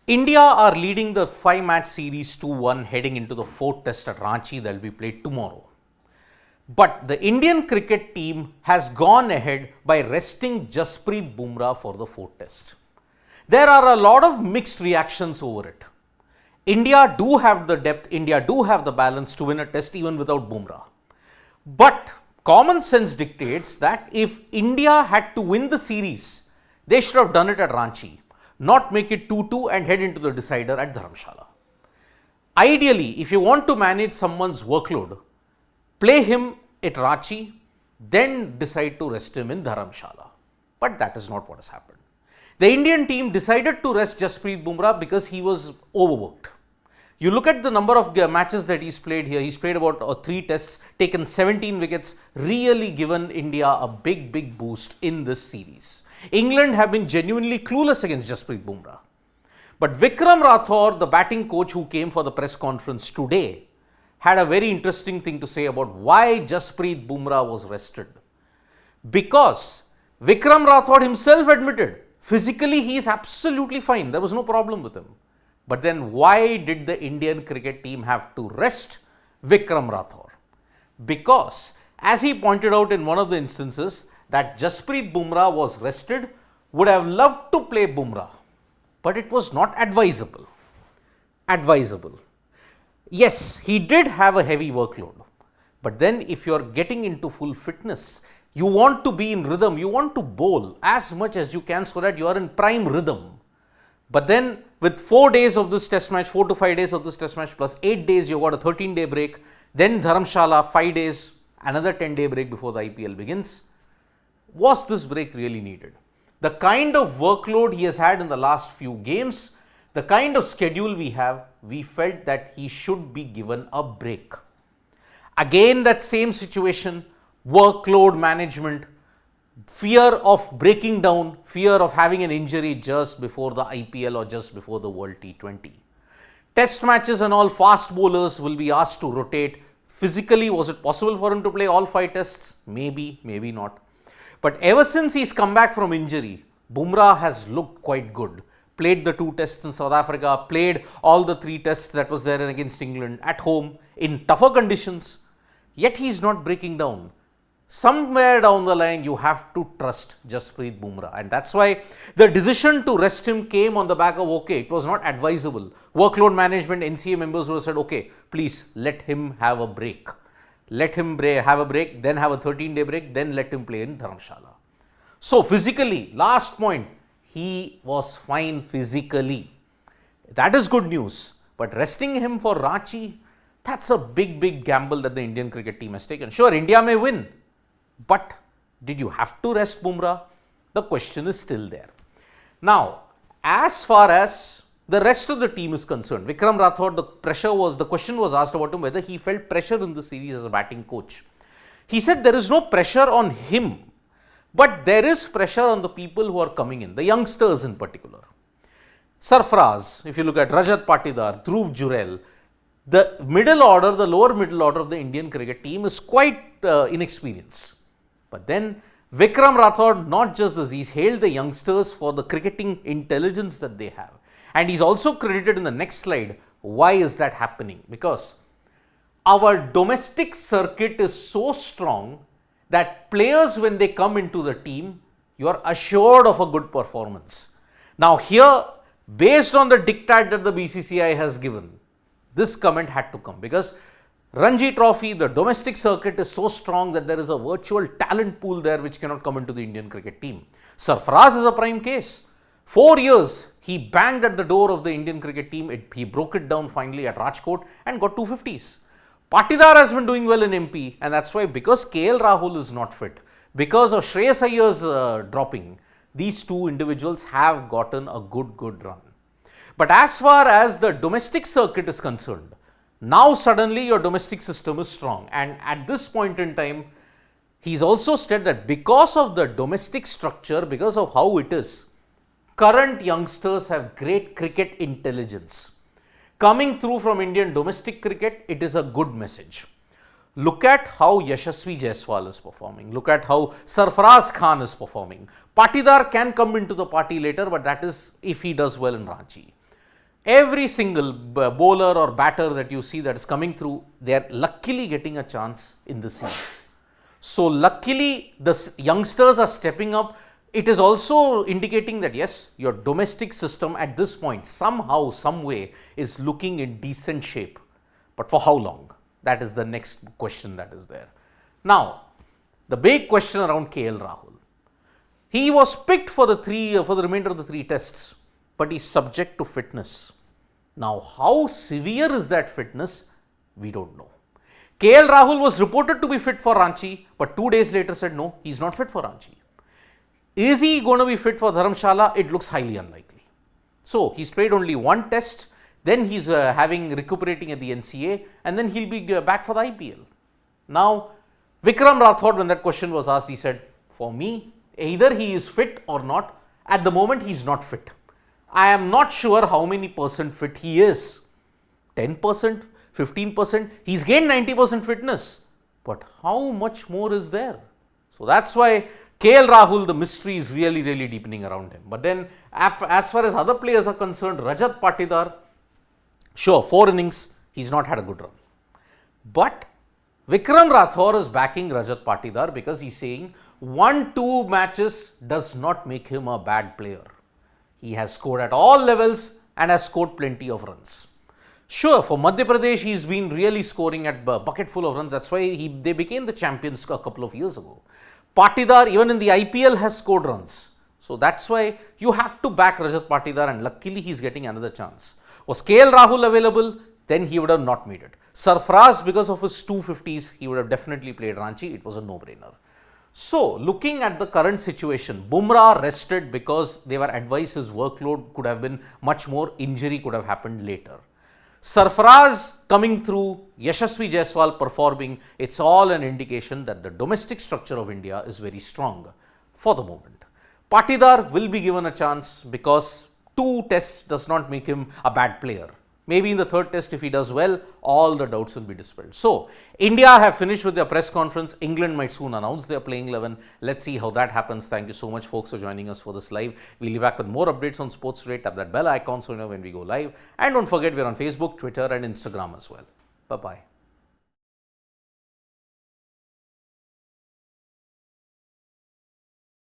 India are leading the 5-match series 2-1 heading into the 4th test at Ranchi that will be played tomorrow. But the Indian cricket team has gone ahead by resting Jasprit Bumrah for the 4th test. There are a lot of mixed reactions over it. India do have the depth, India do have the balance to win a test even without Bumrah. But common sense dictates that if India had to win the series, they should have done it at Ranchi, not make it 2-2 and head into the decider at Dharamshala. Ideally, if you want to manage someone's workload, play him at Ranchi, then decide to rest him in Dharamshala. But that is not what has happened. The Indian team decided to rest Jasprit Bumrah because he was overworked. You look at the number of matches that he's played here, he's played about 3 tests, taken 17 wickets, really given India a big boost in this series. England have been genuinely clueless against Jasprit Bumrah. But Vikram Rathour, the batting coach who came for the press conference today, had a very interesting thing to say about why Jasprit Bumrah was rested. Because Vikram Rathour himself admitted, physically he is absolutely fine, there was no problem with him. But then why did the Indian cricket team have to rest Vikram Rathour? Because, as he pointed out in one of the instances, that Jasprit Bumrah was rested, would have loved to play Bumrah, but it was not advisable. Yes, he did have a heavy workload, but then if you are getting into full fitness, you want to be in rhythm, you want to bowl as much as you can so that you are in prime rhythm. But then with 4 days of this test match, 4 to 5 days of this test match plus 8 days, you got a 13-day break, then Dharamshala 5 days, another 10-day break before the IPL begins. Was this break really needed? The kind of workload he has had in the last few games, the kind of schedule we have, we felt that he should be given a break. Again, that same situation, workload management, fear of breaking down, fear of having an injury just before the IPL or just before the World T20. Test matches and all, fast bowlers will be asked to rotate. Physically, was it possible for him to play all 5 tests? Maybe, maybe not. But ever since he's come back from injury, Bumrah has looked quite good. Played the 2 tests in South Africa, played all the 3 tests that was there against England at home in tougher conditions. Yet he's not breaking down. Somewhere down the line, you have to trust Jasprit Bumrah. And that's why the decision to rest him came on the back of, okay, it was not advisable. Workload management, NCA members would have said, okay, please let him have a break. Let him have a break, then have a 13-day break, then let him play in Dharamshala. So physically, last point, he was fine physically. That is good news. But resting him for Ranchi, that's a big gamble that the Indian cricket team has taken. Sure, India may win. But did you have to rest Bumrah? The question is still there. Now, as far as the rest of the team is concerned, Vikram Rathour, the question was asked about him whether he felt pressure in the series as a batting coach. He said there is no pressure on him, but there is pressure on the people who are coming in, the youngsters in particular. Sarfaraz, if you look at Rajat Patidar, Dhruv Jurel, the middle order, the lower middle order of the Indian cricket team is quite inexperienced. But then Vikram Rathour, not just this, he's hailed the youngsters for the cricketing intelligence that they have. And he's also credited in the next slide. Why is that happening? Because our domestic circuit is so strong that players, when they come into the team, you are assured of a good performance. Now here, based on the diktat that the BCCI has given, this comment had to come because Ranji Trophy, the domestic circuit is so strong that there is a virtual talent pool there which cannot come into the Indian cricket team. Sarfaraz is a prime case. 4 years, he banged at the door of the Indian cricket team. He broke it down finally at Rajkot and got 250s. Patidar has been doing well in MP, and that's why, because KL Rahul is not fit, because of Shreyas Iyer's dropping, these 2 individuals have gotten a good run. But as far as the domestic circuit is concerned, now suddenly your domestic system is strong. And at this point in time, he's also said that because of the domestic structure, because of how it is, current youngsters have great cricket intelligence. Coming through from Indian domestic cricket, it is a good message. Look at how Yashasvi Jaiswal is performing. Look at how Sarfaraz Khan is performing. Patidar can come into the party later, but that is if he does well in Ranchi. Every single bowler or batter that you see that is coming through, they are luckily getting a chance in the series. So luckily the youngsters are stepping up. It is also indicating that yes, your domestic system at this point somehow, some way is looking in decent shape. But for how long? That is the next question that is there. Now, the big question around KL Rahul. He was picked for the remainder of the 3 tests, but he's subject to fitness. Now, how severe is that fitness? We don't know. KL Rahul was reported to be fit for Ranchi, but 2 days later said no, he's not fit for Ranchi. Is he going to be fit for Dharamshala? It looks highly unlikely. So, he's played only 1 test, then he's recuperating at the NCA, and then he'll be back for the IPL. Now, Vikram Rathour, when that question was asked, he said, for me, either he is fit or not. At the moment, he's not fit. I am not sure how many percent fit he is. 10%, 15%, he's gained 90% fitness. But how much more is there? So that's why KL Rahul, the mystery is really, really deepening around him. But then, as far as other players are concerned, Rajat Patidar, sure, 4 innings, he's not had a good run. But Vikram Rathour is backing Rajat Patidar because he's saying 1-2 matches does not make him a bad player. He has scored at all levels and has scored plenty of runs. Sure, for Madhya Pradesh, he's been really scoring at a bucket full of runs. That's why they became the champions a couple of years ago. Patidar, even in the IPL, has scored runs. So that's why you have to back Rajat Patidar, and luckily he's getting another chance. Was KL Rahul available? Then he would have not made it. Sarfaraz, because of his 250s, he would have definitely played Ranchi. It was a no-brainer. So, looking at the current situation, Bumrah rested because they were advised his workload could have been much more, injury could have happened later. Sarfaraz coming through, Yashasvi Jaiswal performing, it's all an indication that the domestic structure of India is very strong for the moment. Patidar will be given a chance because 2 tests does not make him a bad player. Maybe in the 3rd test, if he does well, all the doubts will be dispelled. So, India have finished with their press conference. England might soon announce their playing 11. Let's see how that happens. Thank you so much, folks, for joining us for this live. We'll be back with more updates on Sports Today. Tap that bell icon so you know when we go live. And don't forget, we're on Facebook, Twitter, and Instagram as well. Bye-bye.